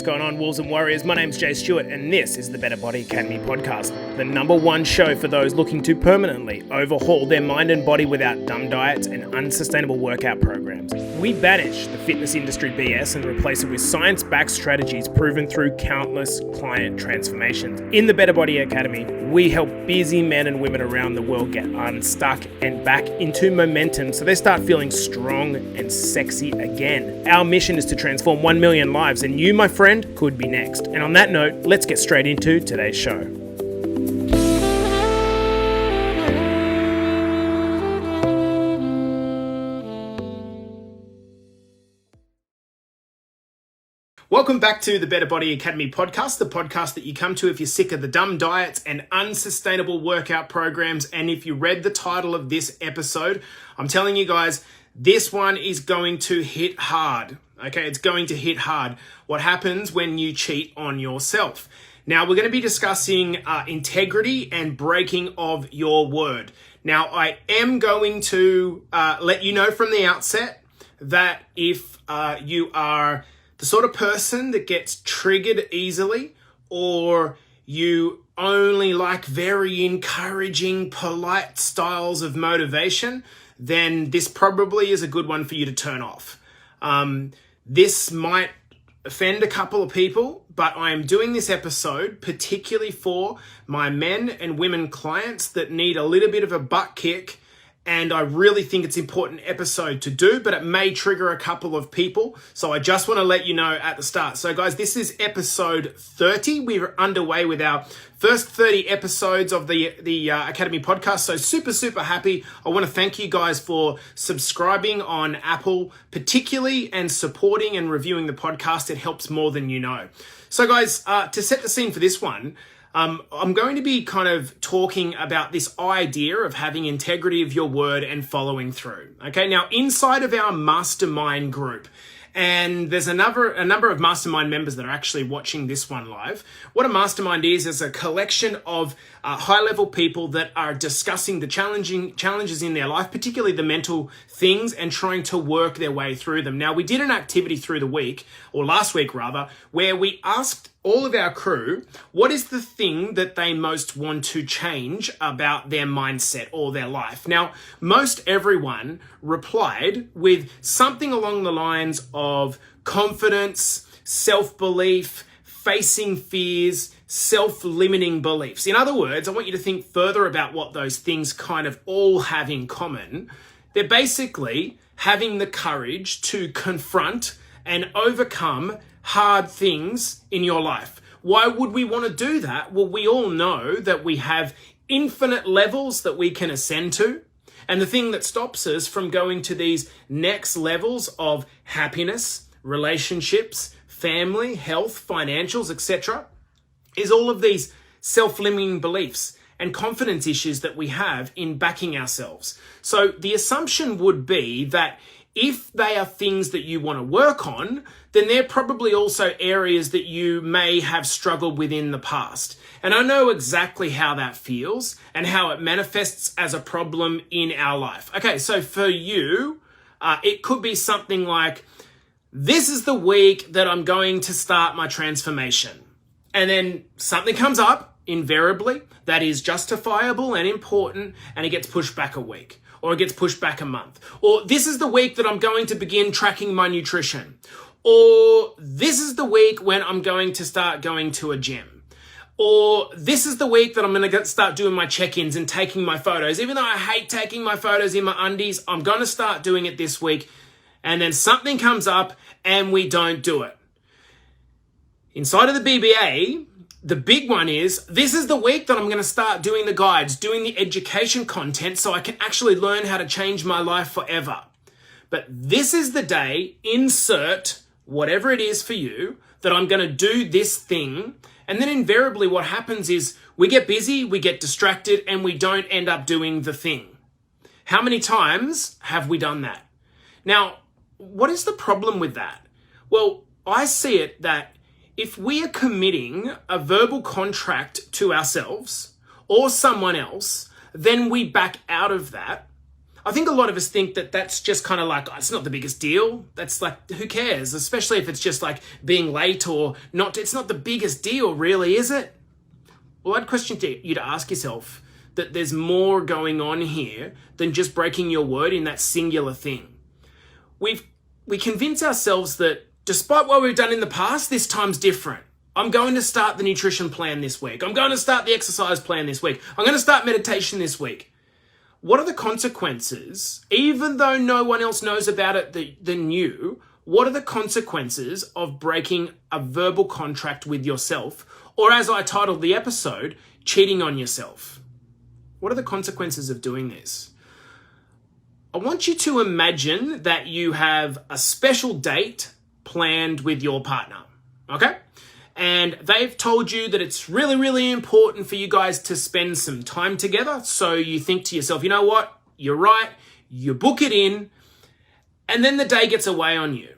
What's going on, Wolves and Warriors? My name's Jay Stewart, and this is the Better Body Academy podcast, the #1 show for those looking to permanently overhaul their mind and body without dumb diets and unsustainable workout programs. We banish the fitness industry BS and replace it with science-backed strategies proven through countless client transformations. In the Better Body Academy, we help busy men and women around the world get unstuck and back into momentum so they start feeling strong and sexy again. Our mission is to transform 1 million lives, and you, my friend, could be next. And on that note, let's get straight into today's show. Welcome back to the Better Body Academy podcast, the podcast that you come to if you're sick of the dumb diets and unsustainable workout programs. And if you read the title of this episode, I'm telling you guys, this one is going to hit hard. Okay, it's going to hit hard. What happens when you cheat on yourself? Now, we're going to be discussing integrity and breaking of your word. Now, I am going to let you know from the outset that if you are the sort of person that gets triggered easily, or you only like very encouraging, polite styles of motivation, then this probably is a good one for you to turn off. This might offend a couple of people, but I am doing this episode particularly for my men and women clients that need a little bit of a butt kick. And I really think it's an important episode to do, but it may trigger a couple of people. So I just want to let you know at the start. So guys, this is episode 30. We're underway with our first 30 episodes of the Academy podcast. So super happy. I want to thank you guys for subscribing on Apple, particularly, and supporting and reviewing the podcast. It helps more than you know. So guys, to set the scene for this one, I'm going to be kind of talking about this idea of having integrity of your word and following through. Okay, now inside of our mastermind group, and there's a number of mastermind members that are actually watching this one live. What a mastermind is a collection of high-level people that are discussing the challenges in their life, particularly the mental things, and trying to work their way through them. Now, we did an activity through the week, or last week rather, where we asked all of our crew, what is the thing that they most want to change about their mindset or their life? Now, most everyone replied with something along the lines of confidence, self-belief, facing fears, self-limiting beliefs. In other words, I want you to think further about what those things kind of all have in common. They're basically having the courage to confront and overcome hard things in your life. Why would we want to do that? Well, we all know that we have infinite levels that we can ascend to. And the thing that stops us from going to these next levels of happiness, relationships, family, health, financials, etc., is all of these self-limiting beliefs and confidence issues that we have in backing ourselves. So the assumption would be that if they are things that you want to work on, then they're probably also areas that you may have struggled with in the past. And I know exactly how that feels and how it manifests as a problem in our life. Okay, so for you, it could be something like, this is the week that I'm going to start my transformation. And then something comes up, invariably, that is justifiable and important, and it gets pushed back a week. Or it gets pushed back a month. Or this is the week that I'm going to begin tracking my nutrition. Or this is the week when I'm going to start going to a gym. Or this is the week that I'm going to start doing my check-ins and taking my photos. Even though I hate taking my photos in my undies, I'm going to start doing it this week. And then something comes up and we don't do it. Inside of the BBA, the big one is, this is the week that I'm going to start doing the guides, doing the education content so I can actually learn how to change my life forever. But this is the day, insert whatever it is for you, that I'm going to do this thing. And then invariably what happens is we get busy, we get distracted, and we don't end up doing the thing. How many times have we done that? Now, what is the problem with that? Well, I see it that if we are committing a verbal contract to ourselves or someone else, then we back out of that I think a lot of us think that that's just kind of like, oh, it's not the biggest deal. That's like, who cares? Especially if it's just like being late or not. It's not the biggest deal, really, is it? Well, I'd question you to ask yourself that there's more going on here than just breaking your word in that singular thing. We convince ourselves that despite what we've done in the past, this time's different. I'm going to start the nutrition plan this week. I'm going to start the exercise plan this week. I'm going to start meditation this week. What are the consequences, even though no one else knows about it than you, what are the consequences of breaking a verbal contract with yourself? Or as I titled the episode, cheating on yourself. What are the consequences of doing this? I want you to imagine that you have a special date planned with your partner, okay? And they've told you that it's really, really important for you guys to spend some time together. So you think to yourself, you know what? You're right. You book it in. And then the day gets away on you.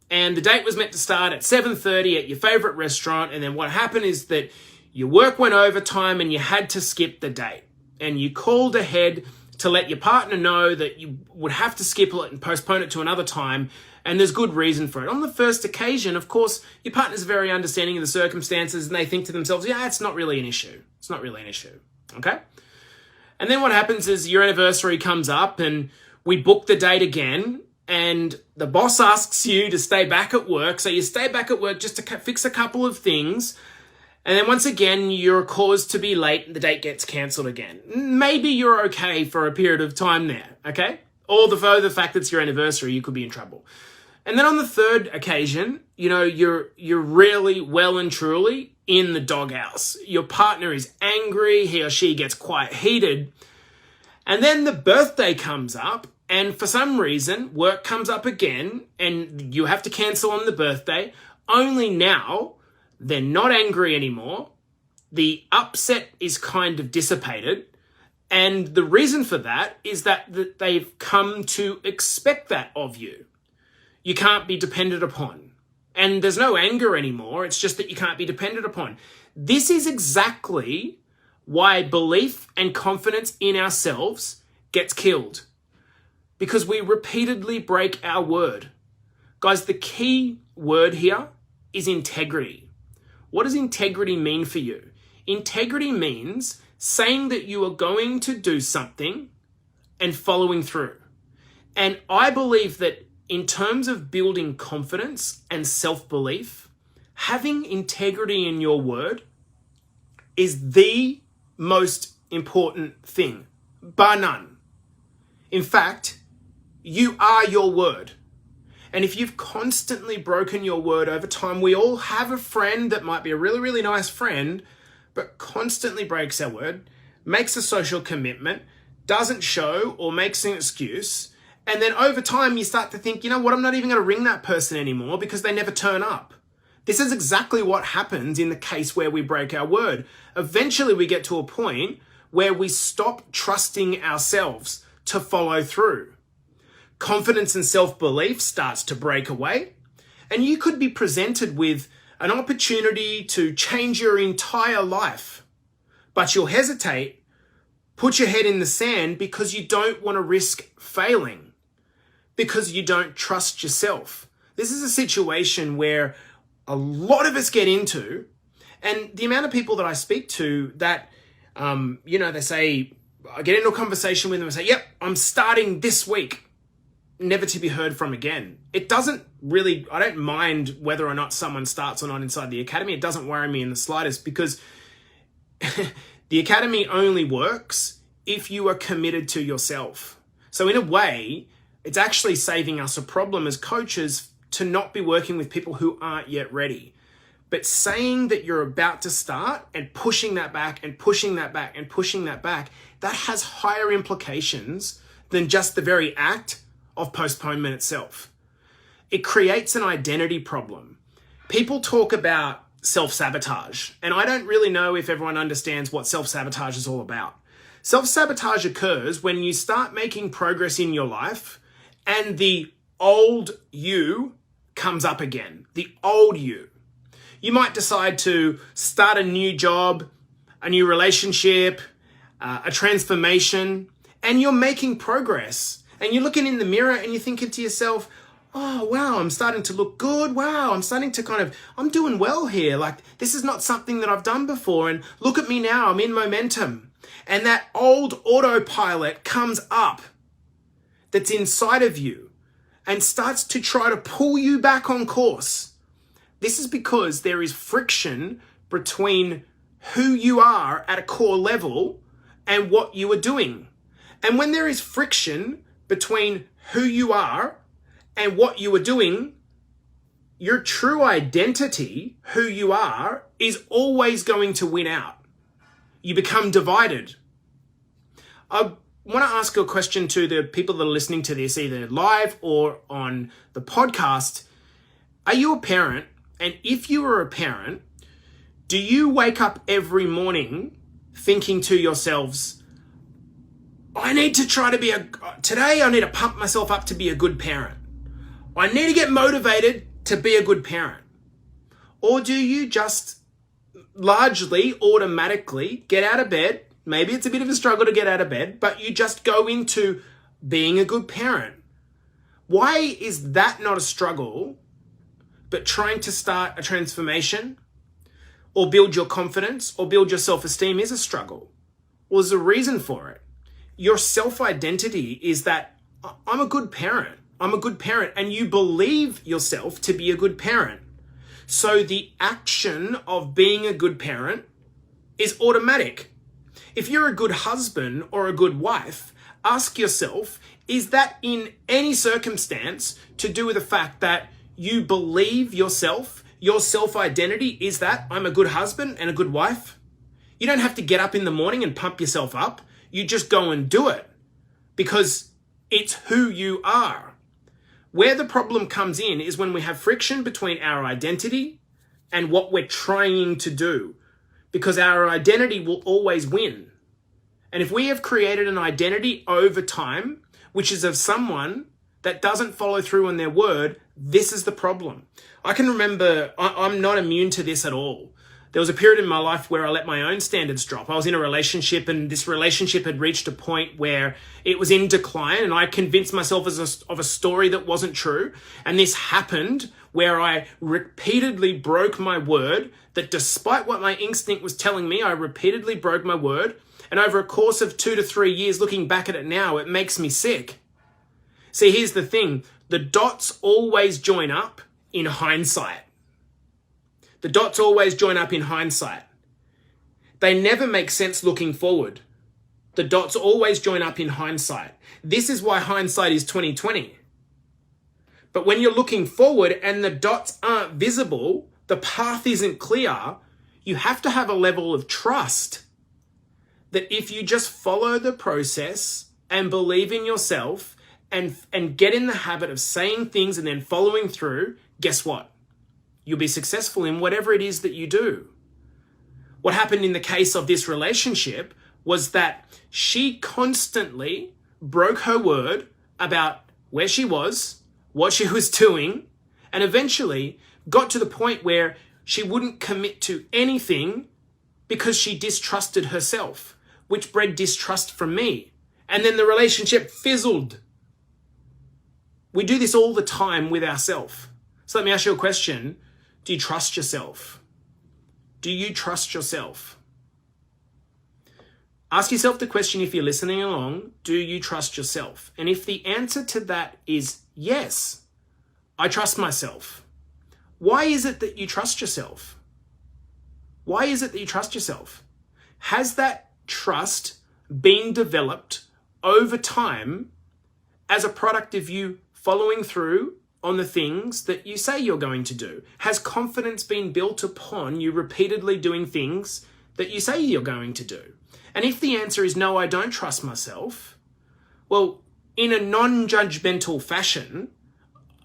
And the date was meant to start at 7:30 at your favorite restaurant. And then what happened is that your work went overtime and you had to skip the date. And you called ahead to let your partner know that you would have to skip it and postpone it to another time. And there's good reason for it. On the first occasion, of course, your partner's very understanding of the circumstances and they think to themselves, yeah, it's not really an issue. It's not really an issue, okay? And then what happens is your anniversary comes up and we book the date again and the boss asks you to stay back at work. So you stay back at work just to fix a couple of things. And then once again, you're caused to be late and the date gets cancelled again. Maybe you're okay for a period of time there, okay? Or the fact that it's your anniversary, you could be in trouble. And then on the third occasion, you know, you're really well and truly in the doghouse. Your partner is angry, he or she gets quite heated. And then the birthday comes up and for some reason, work comes up again and you have to cancel on the birthday. Only now, they're not angry anymore. The upset is kind of dissipated. And the reason for that is that they've come to expect that of you. You can't be depended upon. And there's no anger anymore. It's just that you can't be depended upon. This is exactly why belief and confidence in ourselves gets killed. Because we repeatedly break our word. Guys, the key word here is integrity. What does integrity mean for you? Integrity means saying that you are going to do something and following through. And I believe that in terms of building confidence and self-belief, having integrity in your word is the most important thing, bar none. In fact, you are your word. And if you've constantly broken your word over time, we all have a friend that might be a really, really nice friend, but constantly breaks our word, makes a social commitment, doesn't show or makes an excuse. And then over time, you start to think, you know what, I'm not even going to ring that person anymore because they never turn up. This is exactly what happens in the case where we break our word. Eventually, we get to a point where we stop trusting ourselves to follow through. Confidence and self-belief starts to break away. And you could be presented with an opportunity to change your entire life. But you'll hesitate, put your head in the sand because you don't want to risk failing. Because you don't trust yourself. This is a situation where a lot of us get into, and the amount of people that I speak to that, they say, I get into a conversation with them and say, yep, I'm starting this week, never to be heard from again. It doesn't really, I don't mind whether or not someone starts or not inside the academy. It doesn't worry me in the slightest because the academy only works if you are committed to yourself. So in a way, it's actually saving us a problem as coaches to not be working with people who aren't yet ready. But saying that you're about to start and pushing that back and pushing that back and pushing that back, that has higher implications than just the very act of postponement itself. It creates an identity problem. People talk about self-sabotage, and I don't really know if everyone understands what self-sabotage is all about. Self-sabotage occurs when you start making progress in your life and the old you comes up again, the old you. You might decide to start a new job, a new relationship, a transformation, and you're making progress, and you're looking in the mirror and you're thinking to yourself, oh, wow, I'm starting to look good. Wow, I'm starting to I'm doing well here. Like, this is not something that I've done before. And look at me now, I'm in momentum. And that old autopilot comes up that's inside of you and starts to try to pull you back on course. This is because there is friction between who you are at a core level and what you are doing. And when there is friction between who you are and what you are doing, your true identity, who you are, is always going to win out. You become divided. I want to ask a question to the people that are listening to this, either live or on the podcast. Are you a parent? And if you are a parent, do you wake up every morning thinking to yourselves, I need to today I need to pump myself up to be a good parent. I need to get motivated to be a good parent. Or do you just largely automatically get out of bed? Maybe it's a bit of a struggle to get out of bed, but you just go into being a good parent. Why is that not a struggle, but trying to start a transformation or build your confidence or build your self-esteem is a struggle? Well, there's a reason for it. Your self-identity is that I'm a good parent. I'm a good parent, and you believe yourself to be a good parent. So the action of being a good parent is automatic. If you're a good husband or a good wife, ask yourself, is that in any circumstance to do with the fact that you believe yourself, your self-identity is that I'm a good husband and a good wife? You don't have to get up in the morning and pump yourself up. You just go and do it because it's who you are. Where the problem comes in is when we have friction between our identity and what we're trying to do, because our identity will always win. And if we have created an identity over time, which is of someone that doesn't follow through on their word, this is the problem. I can remember, I'm not immune to this at all. There was a period in my life where I let my own standards drop. I was in a relationship, and this relationship had reached a point where it was in decline, and I convinced myself of a story that wasn't true. And this happened where I repeatedly broke my word, that despite what my instinct was telling me, I repeatedly broke my word. And over a course of 2 to 3 years, looking back at it now, it makes me sick. See, here's the thing. The dots always join up in hindsight. The dots always join up in hindsight. They never make sense looking forward. The dots always join up in hindsight. This is why hindsight is 20/20. But when you're looking forward and the dots aren't visible, the path isn't clear, you have to have a level of trust that if you just follow the process and believe in yourself and get in the habit of saying things and then following through, guess what? You'll be successful in whatever it is that you do. What happened in the case of this relationship was that she constantly broke her word about where she was, what she was doing, and eventually got to the point where she wouldn't commit to anything because she distrusted herself, which bred distrust from me. And then the relationship fizzled. We do this all the time with ourselves. So let me ask you a question. Do you trust yourself? Do you trust yourself? Ask yourself the question, if you're listening along, do you trust yourself? And if the answer to that is yes, I trust myself. Why is it that you trust yourself? Why is it that you trust yourself? Has that trust been developed over time as a product of you following through on the things that you say you're going to do? Has confidence been built upon you repeatedly doing things that you say you're going to do? And if the answer is no, I don't trust myself, well, in a non-judgmental fashion,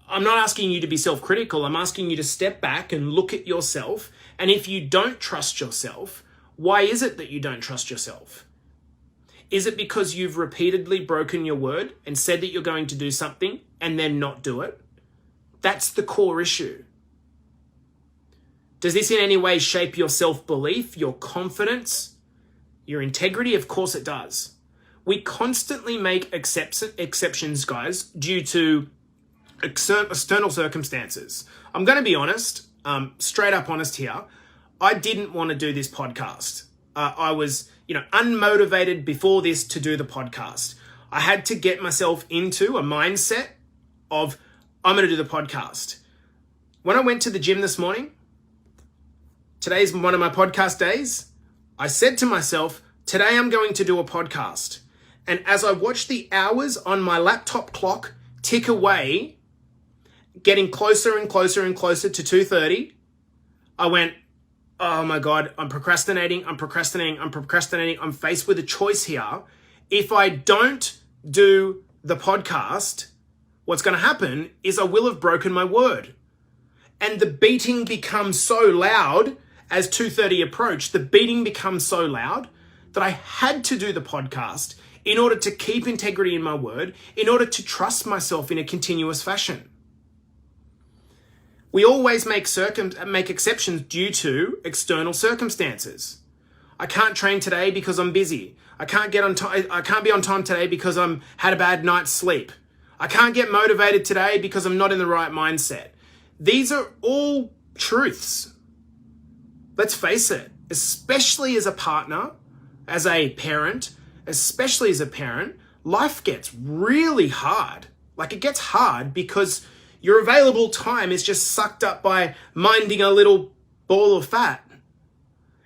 I'm not asking you to be self-critical. I'm asking you to step back and look at yourself. And if you don't trust yourself, why is it that you don't trust yourself? Is it because you've repeatedly broken your word and said that you're going to do something and then not do it? That's the core issue. Does this in any way shape your self-belief, your confidence, your integrity? Of course it does. We constantly make exceptions, guys, due to external circumstances. I'm going to be honest, straight up honest here. I didn't want to do this podcast. I was, unmotivated before this to do the podcast. I had to get myself into a mindset of, I'm going to do the podcast. When I went to the gym this morning, today's one of my podcast days, I said to myself, today I'm going to do a podcast. And as I watched the hours on my laptop clock tick away, getting closer and closer and closer to 2:30, I went, oh my God, I'm procrastinating. I'm faced with a choice here. If I don't do the podcast, what's going to happen is I will have broken my word. And the beating becomes so loud as 2:30 approached, the beating becomes so loud that I had to do the podcast in order to keep integrity in my word, in order to trust myself in a continuous fashion. We always make exceptions due to external circumstances. I can't train today because I'm busy. I can't be on time today because I'm had a bad night's sleep. I can't get motivated today because I'm not in the right mindset. These are all truths. Let's face it, especially as a partner, as a parent, life gets really hard. Like, it gets hard because your available time is just sucked up by minding a little ball of fat.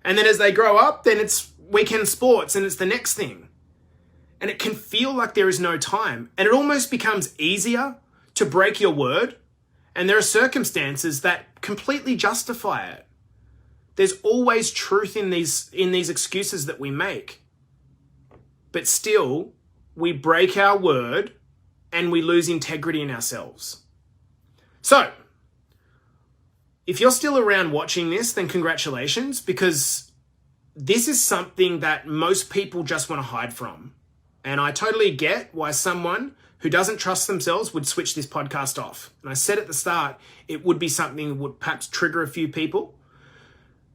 And then as they grow up, then it's weekend sports and it's the next thing. And it can feel like there is no time. And it almost becomes easier to break your word. And there are circumstances that completely justify it. There's always truth in these excuses that we make. But still, we break our word and we lose integrity in ourselves. So, if you're still around watching this, then congratulations, because this is something that most people just want to hide from. And I totally get why someone who doesn't trust themselves would switch this podcast off. And I said at the start, it would be something that would perhaps trigger a few people.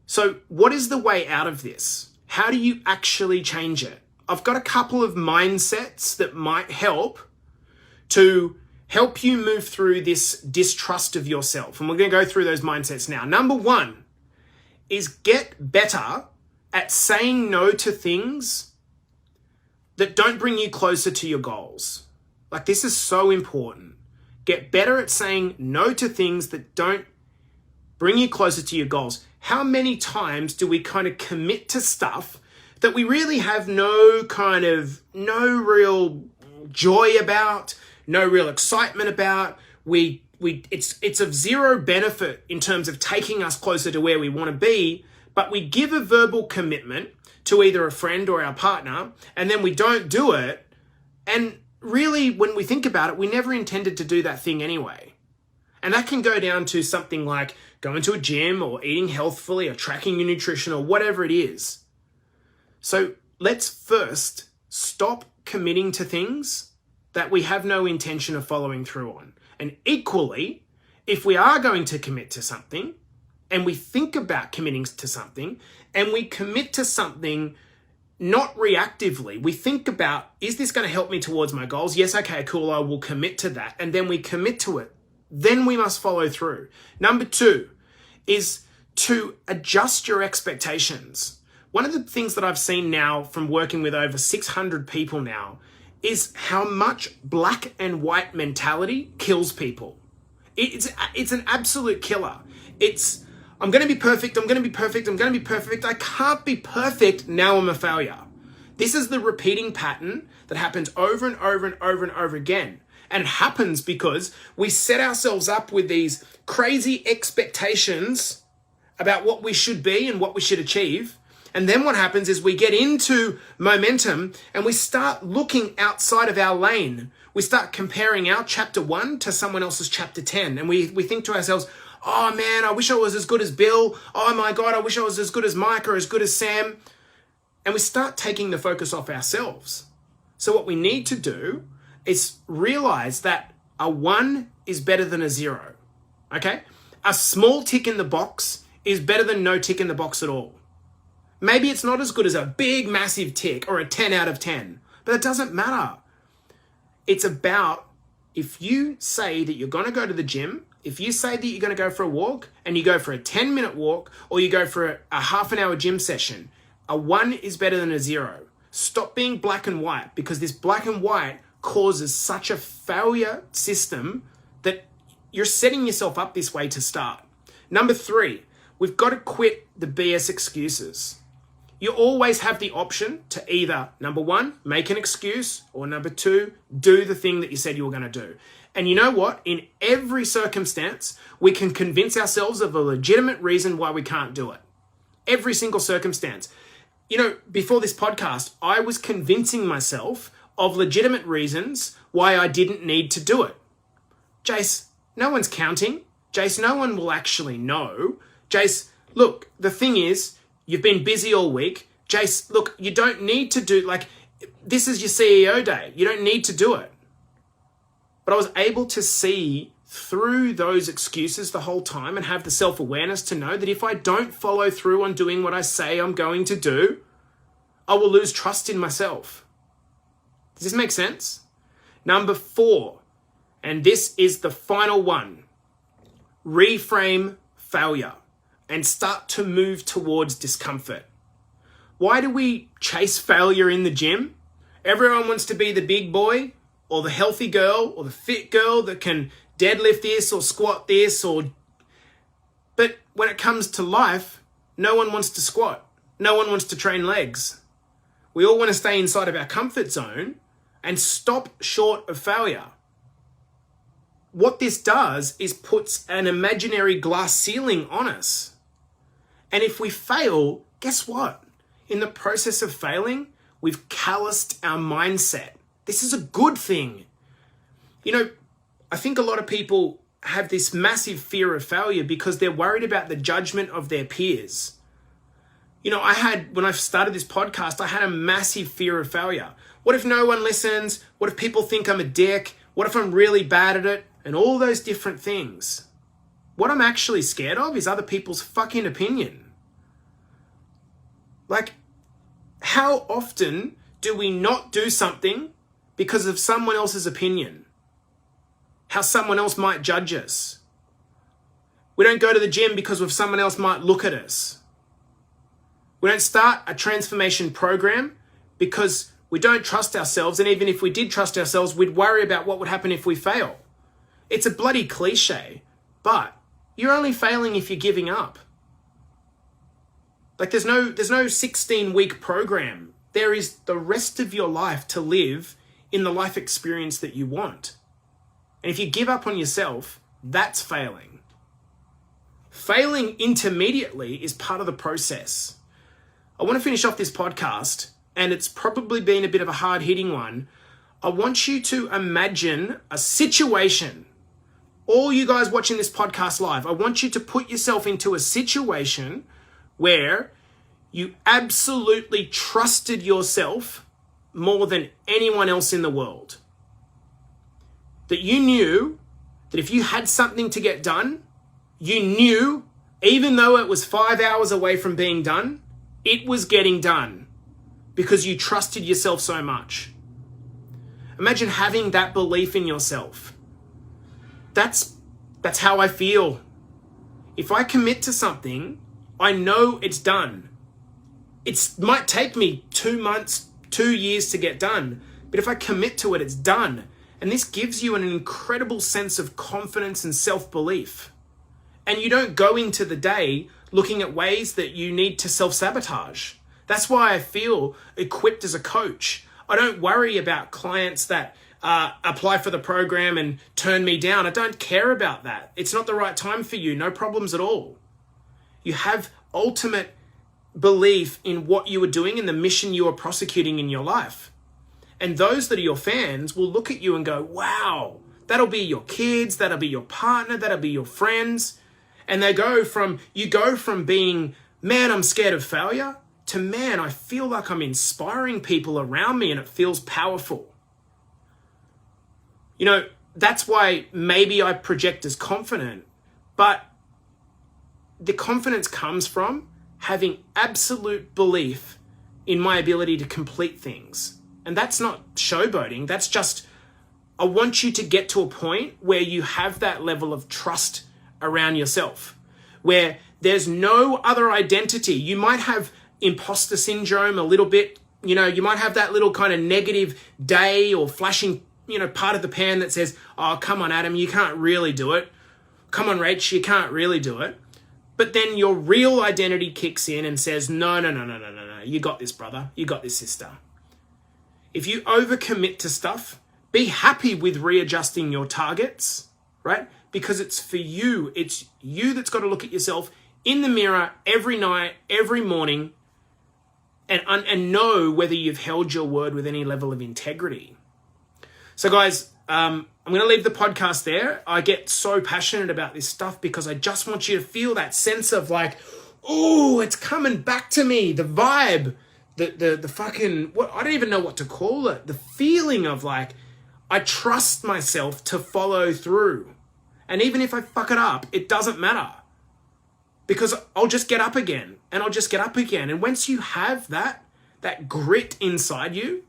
So what is the way out of this? How do you actually change it? I've got a couple of mindsets that might help to help you move through this distrust of yourself. And we're going to go through those mindsets now. Number one is get better at saying no to things that don't bring you closer to your goals. Like, this is so important. Get better at saying no to things that don't bring you closer to your goals. How many times do we kind of commit to stuff that we really have no real joy about, no real excitement about? It's of zero benefit in terms of taking us closer to where we want to be, but we give a verbal commitment to either a friend or our partner, and then we don't do it. And really, when we think about it, we never intended to do that thing anyway. And that can go down to something like going to a gym or eating healthfully or tracking your nutrition or whatever it is. So let's first stop committing to things that we have no intention of following through on. And equally, if we are going to commit to something and we think about committing to something and we commit to something not reactively, we think about, is this going to help me towards my goals? Yes, okay, cool, I will commit to that. And then we commit to it. Then we must follow through. Number two is to adjust your expectations. One of the things that I've seen now from working with over 600 people now is how much black and white mentality kills people. It's an absolute killer. It's, I'm going to be perfect, I'm going to be perfect, I'm going to be perfect. I can't be perfect, now I'm a failure. This is the repeating pattern that happens over and over and over and over again. And it happens because we set ourselves up with these crazy expectations about what we should be and what we should achieve. And then what happens is we get into momentum and we start looking outside of our lane. We start comparing our chapter 1 to someone else's chapter 10. And we think to ourselves, oh man, I wish I was as good as Bill. Oh my God, I wish I was as good as Mike or as good as Sam. And we start taking the focus off ourselves. So what we need to do is realize that a 1 is better than a 0, okay? A small tick in the box is better than no tick in the box at all. Maybe it's not as good as a big, massive tick or a 10 out of 10, But it doesn't matter. It's about, if you say that you're going to go to the gym, if you say that you're going to go for a walk and you go for a 10-minute walk or you go for a half an hour gym session, a 1 is better than a 0. Stop being black and white, because this black and white causes such a failure system that you're setting yourself up this way to start. Number 3, we've got to quit the BS excuses. You always have the option to either, number 1, make an excuse, or number 2, do the thing that you said you were going to do. And you know what? In every circumstance, we can convince ourselves of a legitimate reason why we can't do it. Every single circumstance. You know, before this podcast, I was convincing myself of legitimate reasons why I didn't need to do it. Jace, no one's counting. Jace, no one will actually know. Jace, look, the thing is, you've been busy all week. Jace, look, you don't need to do, this is your CEO day. You don't need to do it. But I was able to see through those excuses the whole time and have the self-awareness to know that if I don't follow through on doing what I say I'm going to do, I will lose trust in myself. Does this make sense? Number 4, and this is the final one, reframe failure and start to move towards discomfort. Why do we chase failure in the gym? Everyone wants to be the big boy or the healthy girl or the fit girl that can deadlift this or squat this, but when it comes to life, no one wants to squat. No one wants to train legs. We all want to stay inside of our comfort zone and stop short of failure. What this does is puts an imaginary glass ceiling on us. And if we fail, guess what? In the process of failing, we've calloused our mindset. This is a good thing. You know, I think a lot of people have this massive fear of failure because they're worried about the judgment of their peers. You know, when I started this podcast, I had a massive fear of failure. What if no one listens? What if people think I'm a dick? What if I'm really bad at it? And all those different things. What I'm actually scared of is other people's fucking opinion. How often do we not do something because of someone else's opinion? How someone else might judge us. We don't go to the gym because of someone else might look at us. We don't start a transformation program because we don't trust ourselves, and even if we did trust ourselves, we'd worry about what would happen if we fail. It's a bloody cliche, but you're only failing if you're giving up. There's no 16-week program. There is the rest of your life to live in the life experience that you want. And if you give up on yourself, that's failing. Failing intermediately is part of the process. I want to finish off this podcast, and it's probably been a bit of a hard-hitting one. I want you to imagine a situation. All you guys watching this podcast live, I want you to put yourself into a situation where you absolutely trusted yourself more than anyone else in the world. That you knew that if you had something to get done, you knew, even though it was 5 hours away from being done, it was getting done because you trusted yourself so much. Imagine having that belief in yourself. That's how I feel. If I commit to something, I know it's done. It might take me 2 months, 2 years to get done, but if I commit to it, it's done. And this gives you an incredible sense of confidence and self-belief. And you don't go into the day looking at ways that you need to self-sabotage. That's why I feel equipped as a coach. I don't worry about clients that apply for the program and turn me down. I don't care about that. It's not the right time for you. No problems at all. You have ultimate belief in what you are doing and the mission you are prosecuting in your life. And those that are your fans will look at you and go, wow, that'll be your kids, that'll be your partner, that'll be your friends. And you go from being, man, I'm scared of failure, to man, I feel like I'm inspiring people around me and it feels powerful. You know, that's why maybe I project as confident, but the confidence comes from having absolute belief in my ability to complete things. And that's not showboating. That's just, I want you to get to a point where you have that level of trust around yourself, where there's no other identity. You might have imposter syndrome a little bit. You know, you might have that little kind of negative day or flashing, part of the pan that says, oh, come on, Adam, you can't really do it. Come on, Rach, you can't really do it. But then your real identity kicks in and says, no. You got this, brother. You got this, sister. If you overcommit to stuff, be happy with readjusting your targets, right? Because it's for you. It's you that's got to look at yourself in the mirror every night, every morning, and know whether you've held your word with any level of integrity. So guys, I'm going to leave the podcast there. I get so passionate about this stuff because I just want you to feel that sense of like, oh, it's coming back to me. The vibe, the fucking, what, I don't even know what to call it. The feeling of like, I trust myself to follow through. And even if I fuck it up, it doesn't matter. Because I'll just get up again and I'll just get up again. And once you have that grit inside you,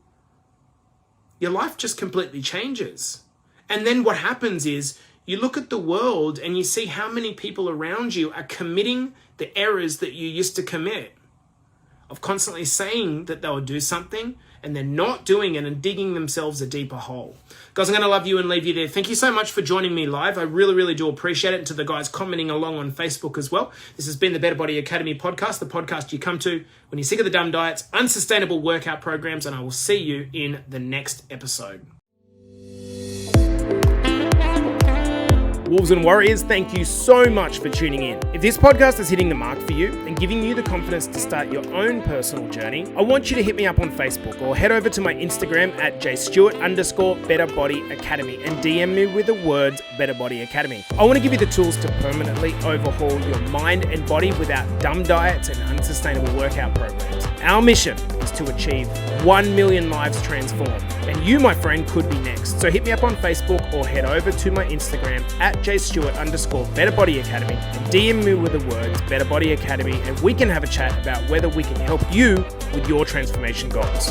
your life just completely changes. And then what happens is you look at the world and you see how many people around you are committing the errors that you used to commit, of constantly saying that they'll do something and they're not doing it and digging themselves a deeper hole. Guys, I'm going to love you and leave you there. Thank you so much for joining me live. I really, really do appreciate it. And to the guys commenting along on Facebook as well. This has been the Better Body Academy podcast, the podcast you come to when you're sick of the dumb diets, unsustainable workout programs, and I will see you in the next episode. Wolves and Warriors, thank you so much for tuning in. If this podcast is hitting the mark for you and giving you the confidence to start your own personal journey, I want you to hit me up on Facebook or head over to my Instagram at jstewart_BetterBodyAcademy and DM me with the words Better Body Academy. I want to give you the tools to permanently overhaul your mind and body without dumb diets and unsustainable workout programs. Our mission is to achieve 1 million lives transformed, and you, my friend, could be next. So hit me up on Facebook or head over to my Instagram at jstewart_BetterBodyAcademy and DM me with the words Better Body Academy, and we can have a chat about whether we can help you with your transformation goals.